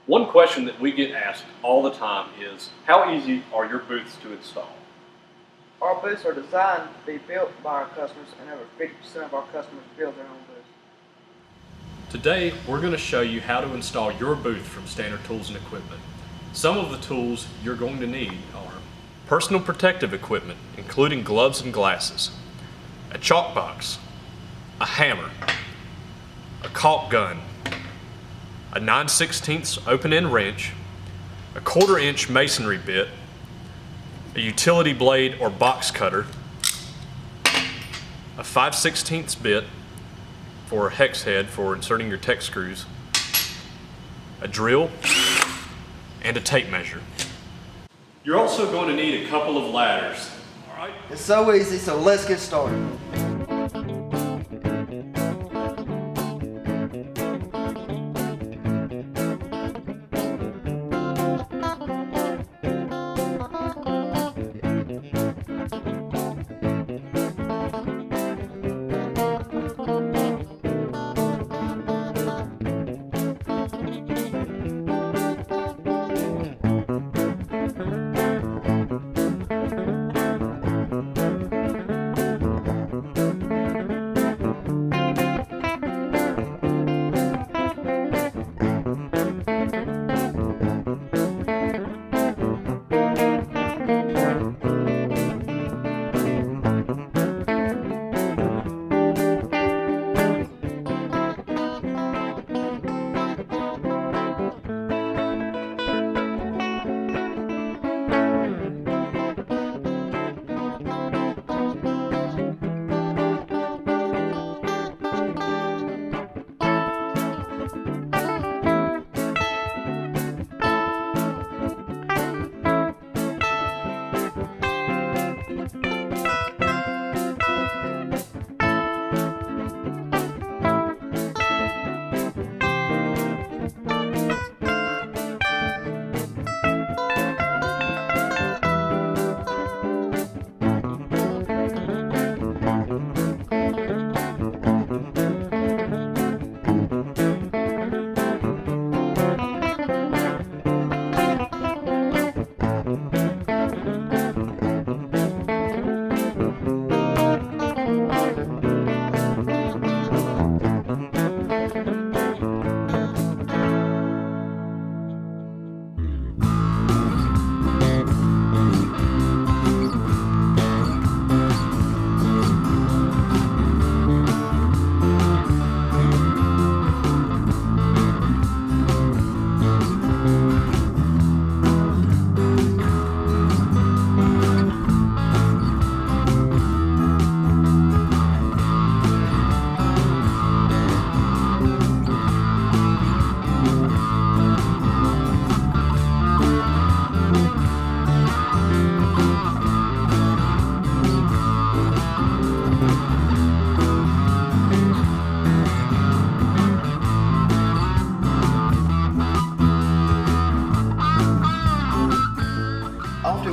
One question that we get asked all the time is, how easy are your booths to install? Our booths are designed to be built by our customers, and over 50% of our customers build their own booths. Today, we're going to show you how to install your booth from Standard Tools and Equipment. Some of the tools you're going to need are personal protective equipment, including gloves and glasses, a chalk box, a hammer, a caulk gun, a 9/16 open-end wrench, a 1/4 inch masonry bit, a utility blade or box cutter, a 5/16 bit for a hex head for inserting your Tex screws, a drill, and a tape measure. You're also going to need a couple of ladders. All right? It's so easy, so let's get started.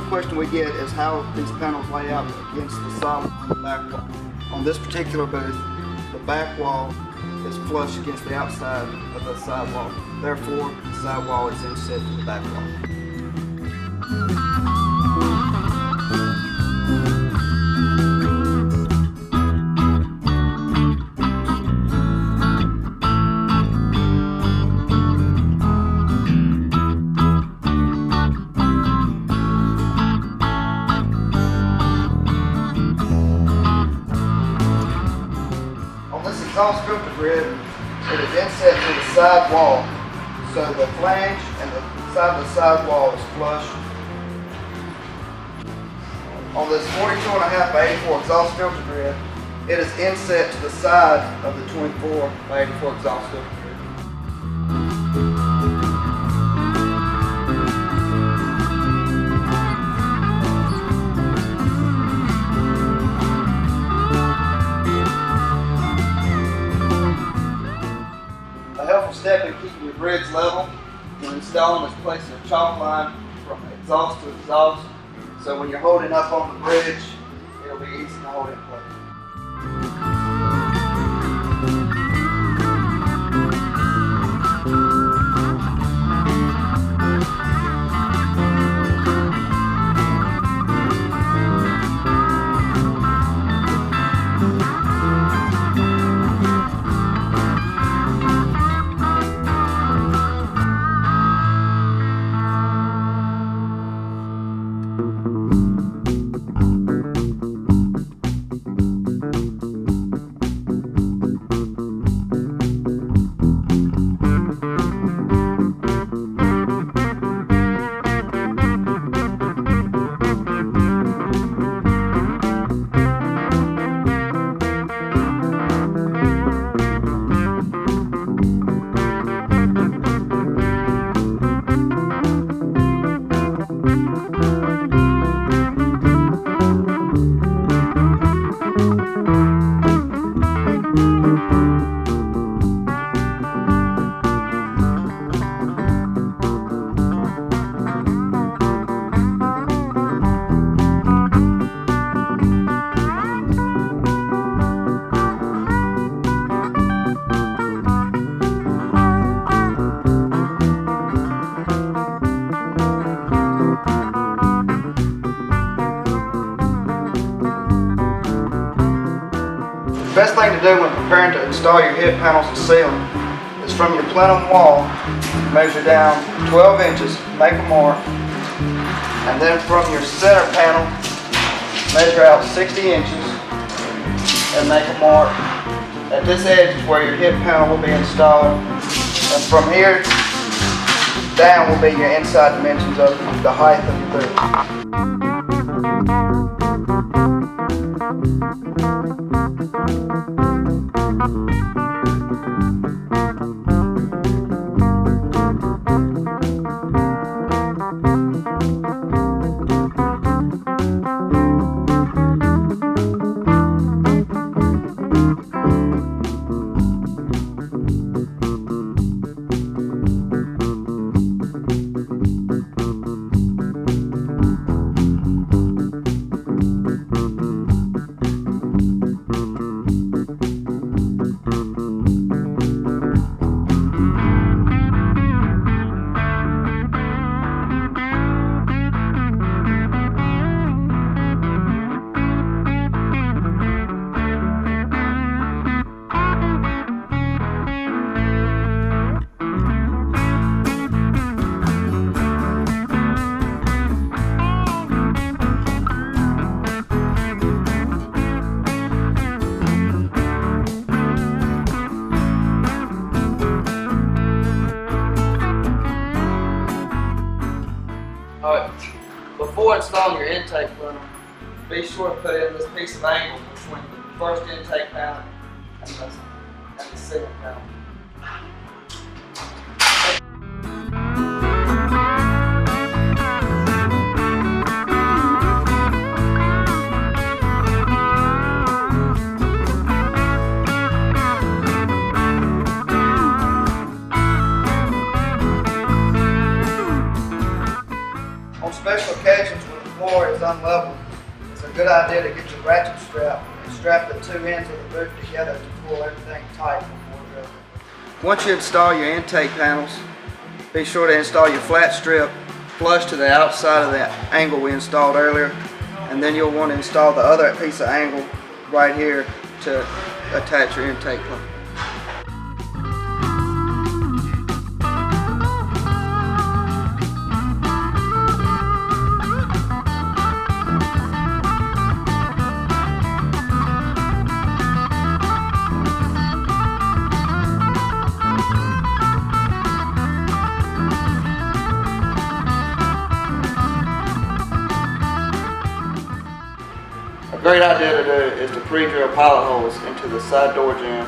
Question we get is how these panels lay out against the side and the back wall. On this particular booth, the back wall is flush against the outside of the side wall. Therefore, the side wall is inset to the back wall. Exhaust filter grid, it is inset to the side wall, so the flange and the side of the side wall is flush. On this 42.5 by 84 exhaust filter grid, it is inset to the side of the 24 by 84 exhaust filter grid. Step in keeping your bridge level when installing is placing a chalk line from exhaust to exhaust, so when you're holding up on the bridge, it'll be easy to hold in place. The best thing to do when preparing to install your hip panels and ceiling is from your plenum wall, measure down 12 inches, make a mark, and then from your center panel, measure out 60 inches and make a mark. At this edge is where your hip panel will be installed, and from here down will be your inside dimensions of the height of your booth. Alright, before installing your intake plenum, be sure to put in this piece of angle between the first intake panel and the ceiling panel. On special occasions when the floor is unlevel, it's a good idea to get your ratchet strap and strap the two ends of the booth together to pull everything tight before it goes. Once you install your intake panels, be sure to install your flat strip flush to the outside of the angle we installed earlier, and then you'll want to install the other piece of angle right here to attach your intake panel. A great idea to do is to pre-drill pilot holes into the side door jamb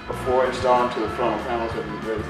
before installing to the frontal panels of your booth.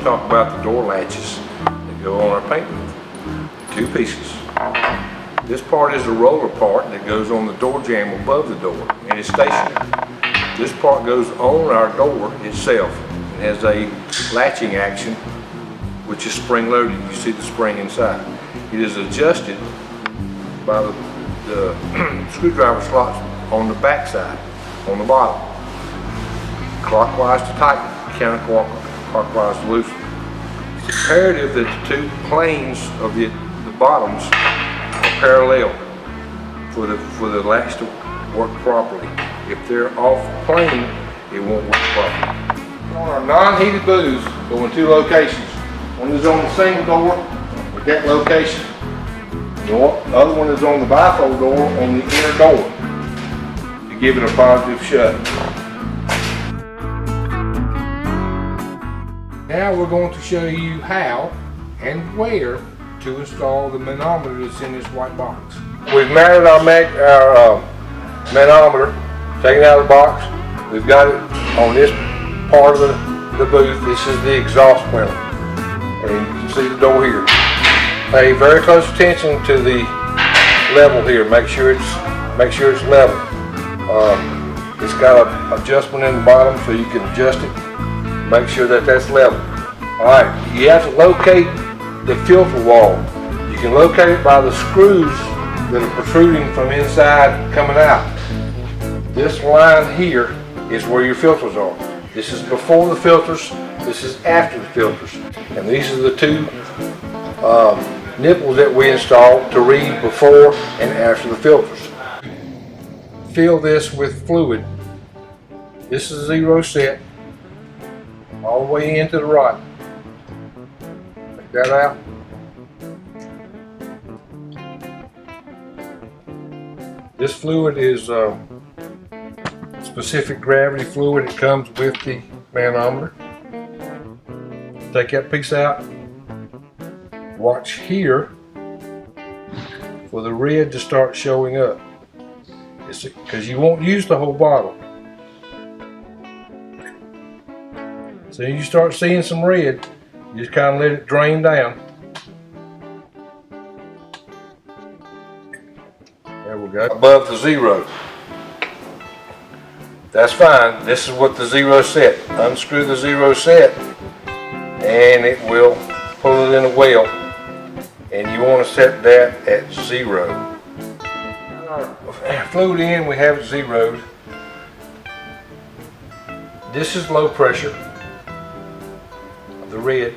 to talk about the door latches that go on our paint booth. Two pieces. This part is the roller part that goes on the door jamb above the door and is stationary. This part goes on our door itself. It has a latching action which is spring loaded. You see the spring inside. It is adjusted by the screwdriver slots on the back side, on the bottom. Clockwise to tighten, counterclockwise to loosen. It's imperative that the two planes of the bottoms are parallel for the latch to work properly. If they're off plane, it won't work properly. On our non-heated booths go in two locations. One is on the single door at that location. The other one is on the bifold door on the inner door to give it a positive shut. Now we're going to show you how and where to install the manometer that's in this white box. We've mounted our manometer, taken it out of the box. We've got it on this part of the booth. This is the exhaust plenum. And you can see the door here. Pay very close attention to the level here. Make sure it's level. It's got an adjustment in the bottom so you can adjust it. Make sure that that's level. Alright, you have to locate the filter wall. You can locate it by the screws that are protruding from inside coming out. This line here is where your filters are. This is before the filters, this is after the filters. And these are the two nipples that we installed to read before and after the filters. Fill this with fluid. This is zero set, all the way into the rod. Take that out. This fluid is specific gravity fluid. It comes with the manometer. Take that piece out. Watch here for the red to start showing up. Because you won't use the whole bottle. So you start seeing some red, you just kind of let it drain down. There we go. Above the zero. That's fine. This is what the zero set. Unscrew the zero set and it will pull it in a well. And you want to set that at zero. Our fluid in, we have it zeroed. This is low pressure. The red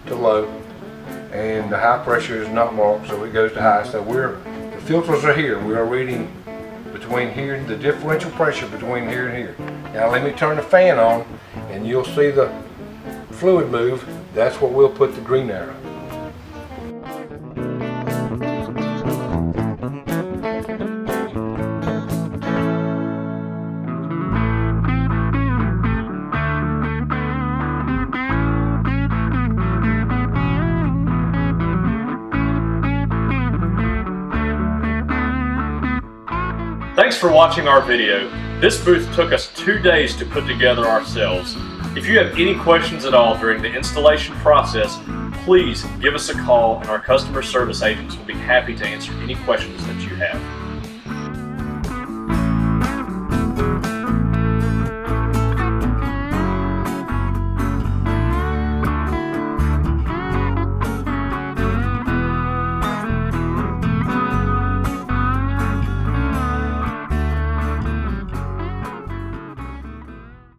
to low, and the high pressure is not marked, so it goes to high. So the filters are here. We are reading between here, the differential pressure between here and here. Now let me turn the fan on, and you'll see the fluid move. That's what we'll put the green arrow. Thanks for watching our video. This booth took us 2 days to put together ourselves. If you have any questions at all during the installation process, please give us a call and our customer service agents will be happy to answer any questions that you have.